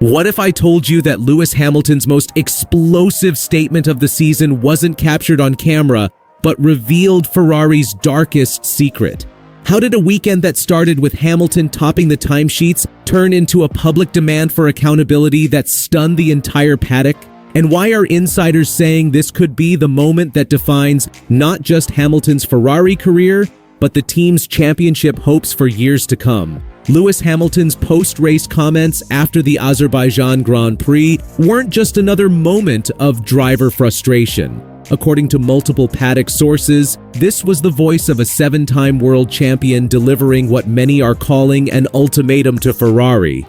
What if I told you that Lewis Hamilton's most explosive statement of the season wasn't captured on camera, but revealed Ferrari's darkest secret? How did a weekend that started with Hamilton topping the timesheets turn into a public demand for accountability that stunned the entire paddock? And why are insiders saying this could be the moment that defines not just Hamilton's Ferrari career, but the team's championship hopes for years to come? Lewis Hamilton's post-race comments after the Azerbaijan Grand Prix weren't just another moment of driver frustration. According to multiple paddock sources, this was the voice of a 7-time world champion delivering what many are calling an ultimatum to Ferrari.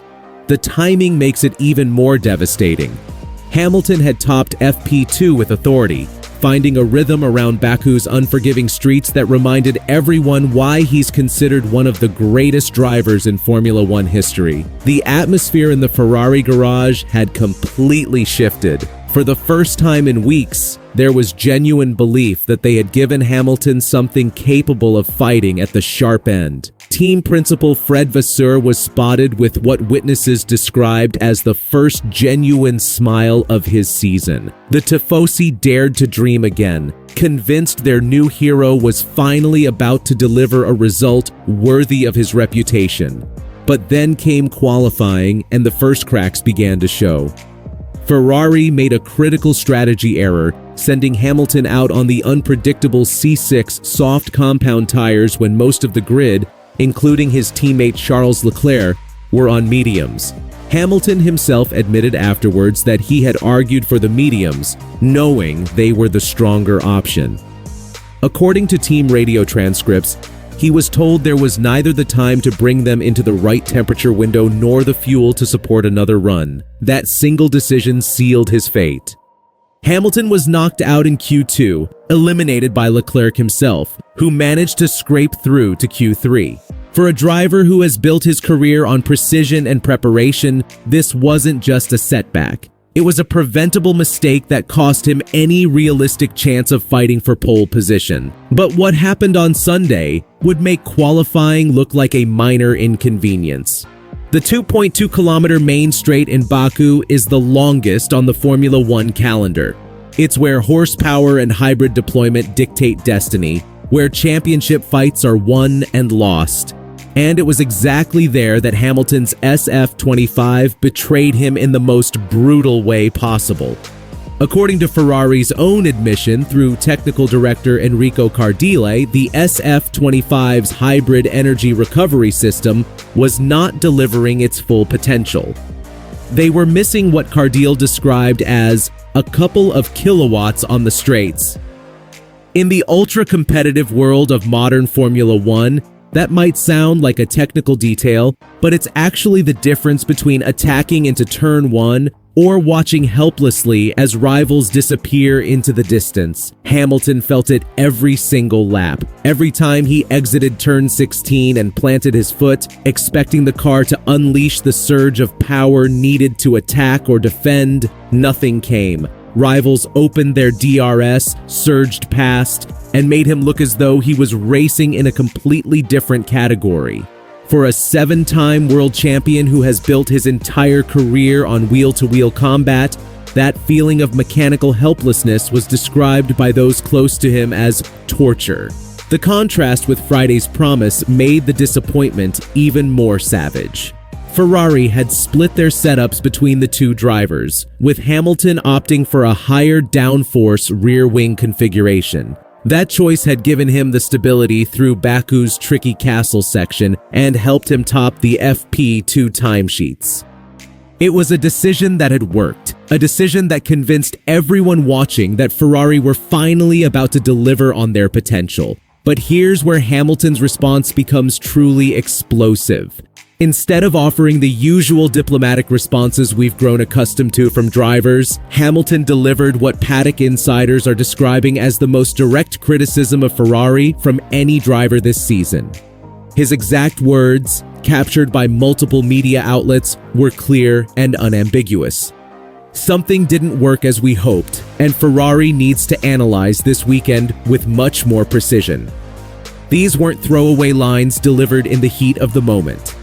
The timing makes it even more devastating. Hamilton had topped FP2 with authority, finding a rhythm around Baku's unforgiving streets that reminded everyone why he's considered one of the greatest drivers in Formula One history. The atmosphere in the Ferrari garage had completely shifted. For the first time in weeks, there was genuine belief that they had given Hamilton something capable of fighting at the sharp end. Team principal Fred Vasseur was spotted with what witnesses described as the first genuine smile of his season. The Tifosi dared to dream again, convinced their new hero was finally about to deliver a result worthy of his reputation. But then came qualifying, and the first cracks began to show. Ferrari made a critical strategy error, sending Hamilton out on the unpredictable C6 soft compound tires when most of the grid, including his teammate Charles Leclerc, were on mediums. Hamilton himself admitted afterwards that he had argued for the mediums, knowing they were the stronger option. According to team radio transcripts, he was told there was neither the time to bring them into the right temperature window nor the fuel to support another run. That single decision sealed his fate. Hamilton was knocked out in Q2, eliminated by Leclerc himself, who managed to scrape through to Q3. For a driver who has built his career on precision and preparation, this wasn't just a setback. It was a preventable mistake that cost him any realistic chance of fighting for pole position. But what happened on Sunday would make qualifying look like a minor inconvenience. The 2.2-kilometer main straight in Baku is the longest on the Formula One calendar. It's where horsepower and hybrid deployment dictate destiny, where championship fights are won and lost. And it was exactly there that Hamilton's SF25 betrayed him in the most brutal way possible. According to Ferrari's own admission through technical director Enrico Cardile, the SF25's hybrid energy recovery system was not delivering its full potential. They were missing what Cardile described as a couple of kilowatts on the straights. In the ultra-competitive world of modern Formula One, that might sound like a technical detail, but it's actually the difference between attacking into turn 1 or watching helplessly as rivals disappear into the distance. Hamilton felt it every single lap. Every time he exited turn 16 and planted his foot, expecting the car to unleash the surge of power needed to attack or defend, nothing came. Rivals opened their DRS, surged past, and made him look as though he was racing in a completely different category. For a 7-time world champion who has built his entire career on wheel-to-wheel combat, that feeling of mechanical helplessness was described by those close to him as torture. The contrast with Friday's promise made the disappointment even more savage. Ferrari had split their setups between the two drivers, with Hamilton opting for a higher downforce rear wing configuration. That choice had given him the stability through Baku's tricky castle section and helped him top the FP2 timesheets. It was a decision that had worked, a decision that convinced everyone watching that Ferrari were finally about to deliver on their potential. But here's where Hamilton's response becomes truly explosive. Instead of offering the usual diplomatic responses we've grown accustomed to from drivers, Hamilton delivered what paddock insiders are describing as the most direct criticism of Ferrari from any driver this season. His exact words, captured by multiple media outlets, were clear and unambiguous. Something didn't work as we hoped, and Ferrari needs to analyze this weekend with much more precision. These weren't throwaway lines delivered in the heat of the moment.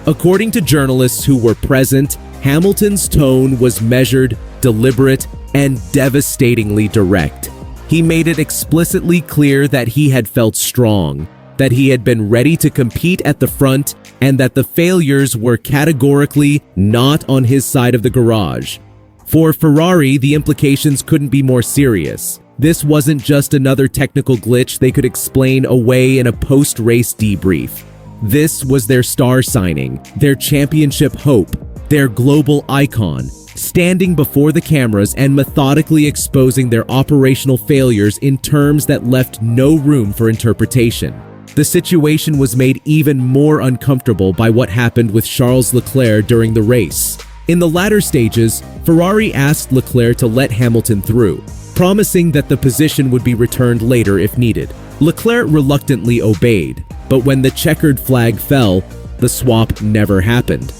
According to journalists who were present, Hamilton's tone was measured, deliberate, and devastatingly direct. He made it explicitly clear that he had felt strong, that he had been ready to compete at the front, and that the failures were categorically not on his side of the garage. For Ferrari, the implications couldn't be more serious. This wasn't just another technical glitch they could explain away in a post-race debrief. This was their star signing, their championship hope, their global icon, standing before the cameras and methodically exposing their operational failures in terms that left no room for interpretation. The situation was made even more uncomfortable by what happened with Charles Leclerc during the race. In the latter stages, Ferrari asked Leclerc to let Hamilton through, promising that the position would be returned later if needed. Leclerc reluctantly obeyed, but when the checkered flag fell, the swap never happened.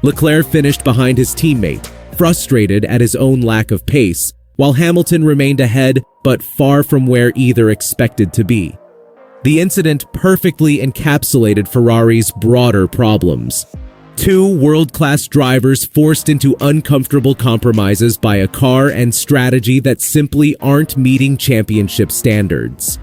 Leclerc finished behind his teammate, frustrated at his own lack of pace, while Hamilton remained ahead but far from where either expected to be. The incident perfectly encapsulated Ferrari's broader problems. Two world-class drivers forced into uncomfortable compromises by a car and strategy that simply aren't meeting championship standards.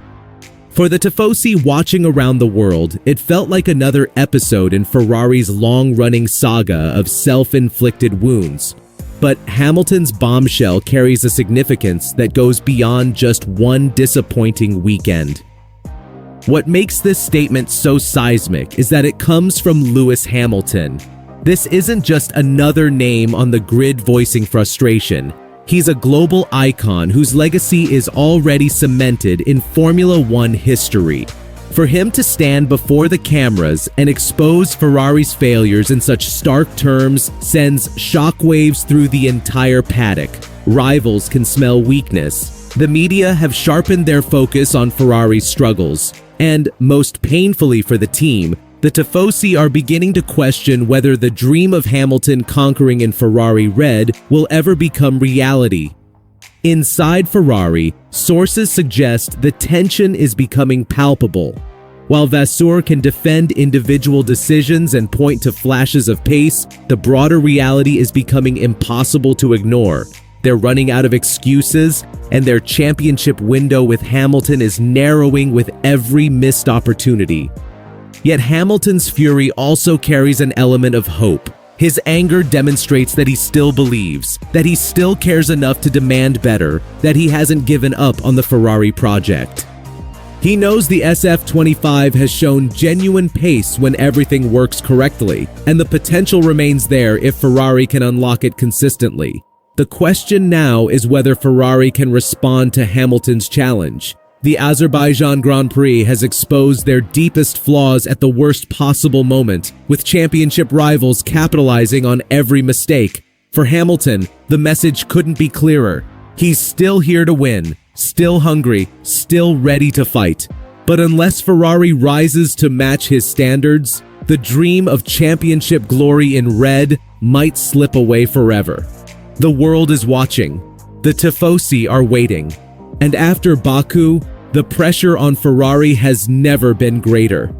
For the Tifosi watching around the world, it felt like another episode in Ferrari's long-running saga of self-inflicted wounds. But Hamilton's bombshell carries a significance that goes beyond just one disappointing weekend. What makes this statement so seismic is that it comes from Lewis Hamilton. This isn't just another name on the grid voicing frustration. He's a global icon whose legacy is already cemented in Formula One history. For him to stand before the cameras and expose Ferrari's failures in such stark terms sends shockwaves through the entire paddock. Rivals can smell weakness. The media have sharpened their focus on Ferrari's struggles. And, most painfully for the team, the Tifosi are beginning to question whether the dream of Hamilton conquering in Ferrari Red will ever become reality. Inside Ferrari, sources suggest the tension is becoming palpable. While Vasseur can defend individual decisions and point to flashes of pace, the broader reality is becoming impossible to ignore. They're running out of excuses, and their championship window with Hamilton is narrowing with every missed opportunity. Yet Hamilton's fury also carries an element of hope. His anger demonstrates that he still believes, that he still cares enough to demand better, that he hasn't given up on the Ferrari project. He knows the SF25 has shown genuine pace when everything works correctly, and the potential remains there if Ferrari can unlock it consistently. The question now is whether Ferrari can respond to Hamilton's challenge. The Azerbaijan Grand Prix has exposed their deepest flaws at the worst possible moment, with championship rivals capitalizing on every mistake. For Hamilton, the message couldn't be clearer. He's still here to win, still hungry, still ready to fight. But unless Ferrari rises to match his standards, the dream of championship glory in red might slip away forever. The world is watching. The Tifosi are waiting. And after Baku, the pressure on Ferrari has never been greater.